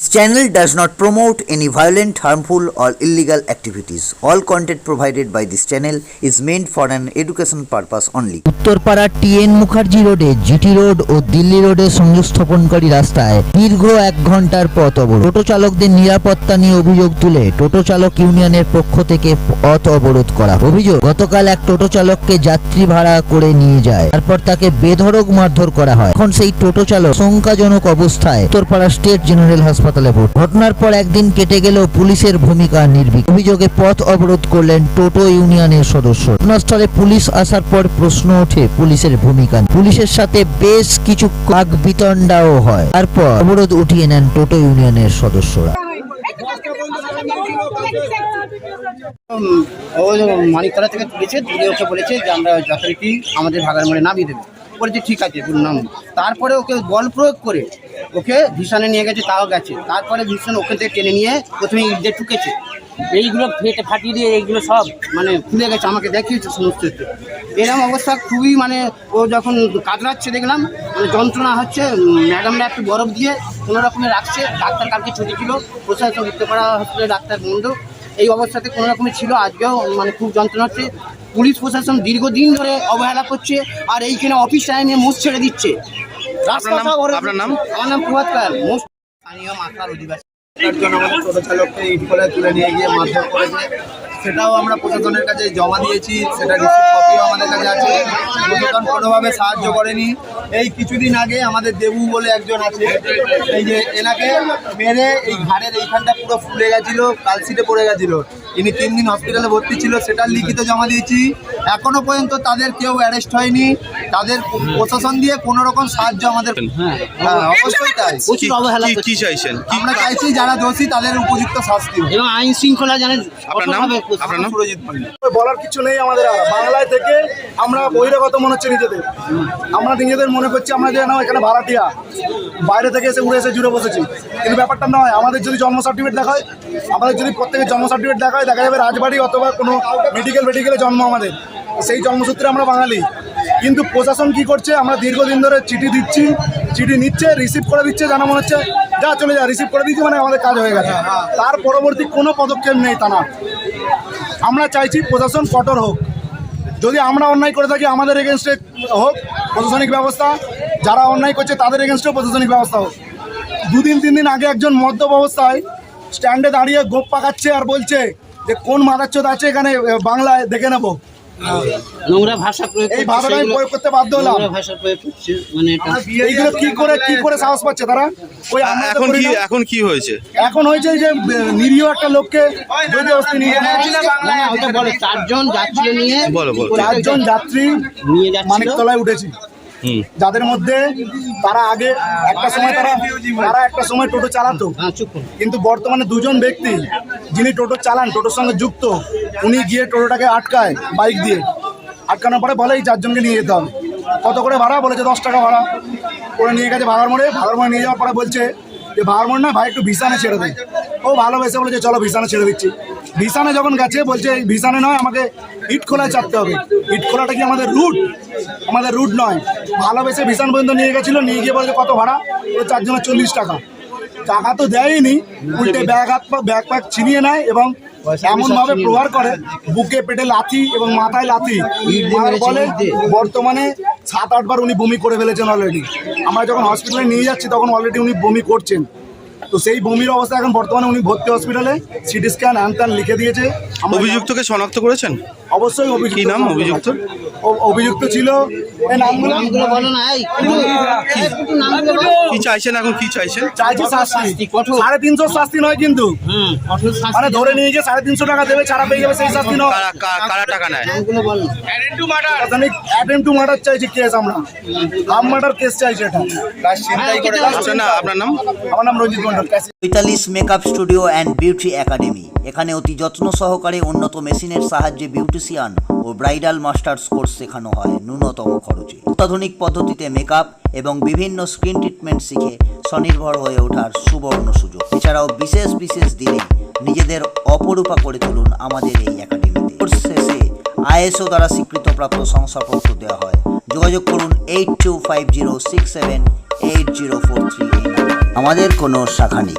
This channel does not promote any violent, harmful, or illegal activities. All content provided by this channel is meant for an education purpose only. Uttarpara TN Mukherjee রোডে GT road ও দিল্লি রোডের সংযোগস্থাপনকারী রাস্তায় দীর্ঘ 1 ঘন্টার পথ অবরোধ। টোটো চালকদের নিরাপত্তা নিয়ে অভিযোগ তুলে টোটো চালক ইউনিয়নের পক্ষ থেকে পথ অবরোধ করা। অভিযোগ, গতকাল এক টোটো চালককে যাত্রী ভাড়া করে নিয়ে যায়, তারপর তাকে বেধড়ক মারধর করা হয়। এখন সেই টোটো চালক শঙ্কাজনক অবস্থায় উত্তরপাড়া স্টেট জেনারেল হাসপাতালে। ঘটনার পর একদিন কেটে গেলেও পুলিশের ভূমিকা নির্ভীক। অভিযোগে পথ অবরোধ করলেন টোটো ইউনিয়নের সদস্য। ঘটনাস্থলে পুলিশ আসার পর প্রশ্ন ওঠে পুলিশের ভূমিকা। পুলিশের সাথে বেশ কিছু বাকবিতণ্ডাও হয়, তারপর অবরোধ উঠিয়ে নেন টোটো ইউনিয়নের সদস্যরা। মানিকতলা থেকে তুলেছে, তুলে ওকে বলেছে যে আমরা যথারীতি আমাদের ভাগার মোড়ে নামিয়ে দেবো। বলেছে ঠিক আছে নাম। তারপরে ওকে বল প্রয়োগ করে ওকে ভীষণে নিয়ে গেছে, তাও গেছে। তারপরে ভীষণ ওকে থেকে টেনে নিয়ে প্রথমে ইট দিয়ে ঠুকেছে, এইগুলো ফেটে ফাটিয়ে দিয়ে এইগুলো সব মানে খুলে গেছে, আমাকে দেখিয়েছে সমস্ত। এরকম অবস্থা খুবই মানে ও যখন কাতরাচ্ছে দেখলাম, মানে যন্ত্রণা হচ্ছে। ম্যাডামরা একটু বরফ দিয়ে কোনো রকমে রাখছে। ডাক্তার কালকে ছুটি ছিল, প্রশাসন উত্তরপাড়া হসপিটালে ডাক্তার বন্ধ। এই অবস্থাতে কোনো রকমের ছিল, আজকেও মানে খুব যন্ত্রণা হচ্ছে। পুলিশ প্রশাসন দীর্ঘদিন ধরে অবহেলা করছে, আর এইখানে অফিস টাইমে মোষ ছেড়ে দিচ্ছে। আপনার নাম? আমার নাম প্রভাত কাল, মোষ স্থানীয় মাথার অধিবাসী। আমাদের টোটো চালককে ইট খোলায় তুলে নিয়ে গিয়ে মারধর করেছে, সেটাও আমরা প্রশাসনের কাছে জমা দিয়েছি। সেটা রিসিভ কপিও আমাদের কাছে আছে। প্রশাসন কোনোভাবে সাহায্য করেনি। এই কিছুদিন আগে আমাদের দেবু বলে একজন আছে, এই যে এনাকে মেরে এই ঘাড়ের এইখানটা পুরো ফুলে গেছিলো, কালসিটে পড়ে গেছিলো। ইনি 3 দিন হসপিটালে ভর্তি ছিল, সেটার লিখিত জমা দিয়েছি। এখনো পর্যন্ত তাদের কেউ অ্যারেস্ট হয়নি। তাদের প্রশাসন দিয়ে কোনো রকম সাহায্য আমাদের অবশ্যই তাই। প্রচুর অবহেলা কি চাইছেন? আমরা চাইছি যারা দোষী তাদের উপযুক্ত শাস্তি এবং আইন শৃঙ্খলা জানেন। আপনার নাম? সুরজিৎ পান্ডে। বলার কিছু নেই আমাদের। বাংলায় থেকে আমরা বহিরাগত মনে হচ্ছে নিজেদের। আমরা নিজেদের মনে করছি আমরা যেন এখানে ভাড়াটিয়া, বাইরে থেকে এসে উড়ে এসে জুড়ে বসেছি, কিন্তু ব্যাপারটা নয়। আমাদের যদি জন্ম সার্টিফিকেট দেখায়, আমাদের যদি প্রত্যেকের জন্ম সার্টিফিকেট দেখায়, দেখা যাবে রাজবাড়ি অথবা কোনো মেডিকেলে জন্ম আমাদের। সেই জন্মসূত্রে আমরা বাঙালি। কিন্তু প্রশাসন কি করছে, আমরা দীর্ঘদিন ধরে চিঠি দিচ্ছি, চিঠি নিচ্ছে, রিসিভ করে দিচ্ছে, জানা মনে হচ্ছে যা চলে যা, রিসিভ করে দিচ্ছে মানে আমাদের কাজ হয়ে গেছে। তার পরবর্তী কোনো পদক্ষেপ নেই থানা। আমরা চাইছি প্রশাসন কঠোর হোক। যদি আমরা অন্যায় করে থাকি আমাদের এগেনস্টে হোক প্রশাসনিক ব্যবস্থা, যারা অন্যায় করছে তাদের এগেনস্টেও প্রশাসনিক ব্যবস্থা হোক। 2-3 দিন আগে একজন মদ্যপ অবস্থায় স্ট্যান্ডে দাঁড়িয়ে গোপ পাকাচ্ছে আর বলছে যে কোন মাদাচ্চোদ আছে এখানে বাংলায়, দেখে নেবো। নোংরা ভাষা প্রয়োগ, এই ভাষাটা আমি প্রয়োগ করতে বাধ্য হলাম। ভাষা প্রয়োগ করছে, মানে এইগুলো কি করে সাহস পাচ্ছে তারা? ওই এখন কি হয়েছে? এখন হয়েছে যে নিরীহ একটা লোককে জবরদস্তি নিয়ে বলে 4 জন যাত্রী নিয়ে 4 জন যাত্রী নিয়ে যাচ্ছে মানিকতলায় উঠেছি, যাদের মধ্যে তারা আগে একটা সময় টোটো চালাতো, কিন্তু বর্তমানে 2 জন ব্যক্তি যিনি টোটো চালান, টোটোর সঙ্গে যুক্ত, উনি গিয়ে টোটোটাকে আটকায় বাইক দিয়ে। আটকানোর পরে বলে এই 4 জনকে নিয়ে যেতে হবে। কত করে ভাড়া? বলেছে 10 টাকা ভাড়া করে নিয়ে গেছে ভাগার মোড়ে নিয়ে যাওয়ার পরে বলছে যে ভাগার মোড় না ভাই, একটু ভিসানে ছেড়ে দেয়। ও ভালোবেসে বলেছে চলো ভিসানে ছেড়ে দিচ্ছি। ভিসানে যখন গেছে বলছে ভিসানে নয়, আমাকে ইট খোলায় চাপতে হবে। ইট খোলাটা কি আমাদের রুট? আমাদের রুট নয়। ভালোবেসে ভিসান পর্যন্ত নিয়ে গেছিলো, নিয়ে গিয়ে বলেছে কত ভাড়া? ও 4 জনের 40 টাকা। টাকা তো দেয়নি, উল্টে ব্যাগ প্যাক ছিনিয়ে নেয় এবং এমনভাবে প্রহার করে, বুকে পেটে লাথি এবং মাথায় লাথি বলে। বর্তমানে 7-8 বার উনি বমি করে ফেলেছেন অলরেডি। আমরা যখন হসপিটালে নিয়ে যাচ্ছি তখন অলরেডি উনি বমি করছেন। তো সেই বমির অবস্থা এখন বর্তমানে উনি ভর্তি হসপিটালে, সিটি স্ক্যান হ্যান লিখে দিয়েছে। অভিযুক্তকে শনাক্ত করেছেন? অবশ্যই। কি নাম অভিযুক্ত? অভিযুক্ত ছিল নামগুলো বলো না। কি চাইছেন এখন? কি চাইছেন? চাইছি শাস্তি, 350 শাস্তি নয় কিন্তু, মানে ধরে নিয়ে গিয়ে 350 টাকা দেবে, ছাড়া পেয়ে যাবে, সেই শাস্তি নয়। কারা টাকা নেয়? অ্যাটেম্পট টু মার্ডার চাইছি কেস, আমরা আর্ম মার্ডার কেস চাইছি। এটা আপনার নাম? আমার নাম Ranjit Mondal. Chaitali's makeup studio and beauty academy. এখানে অতি যত্ন সহকারে উন্নত মেশিনের সাহায্যে বিউটিশিয়ান ও ব্রাইডাল মাস্টার্স কোর্স শেখানো হয় ন্যূনতম খরচে। অত্যাধুনিক পদ্ধতিতে মেকআপ এবং বিভিন্ন স্কিন ট্রিটমেন্ট শিখে স্বনির্ভর হয়ে ওঠার সুবর্ণ সুযোগ। এছাড়াও বিশেষ দিনে নিজেদের অপরূপা করে তুলুন আমাদের এই একাডেমিতে। কোর্স শেষে ISO দ্বারা স্বীকৃতপ্রাপ্ত শংসাপত্র দেওয়া হয়। যোগাযোগ করুন 8250678043 এই নাম্বারে। আমাদের কোনো শাখা নেই।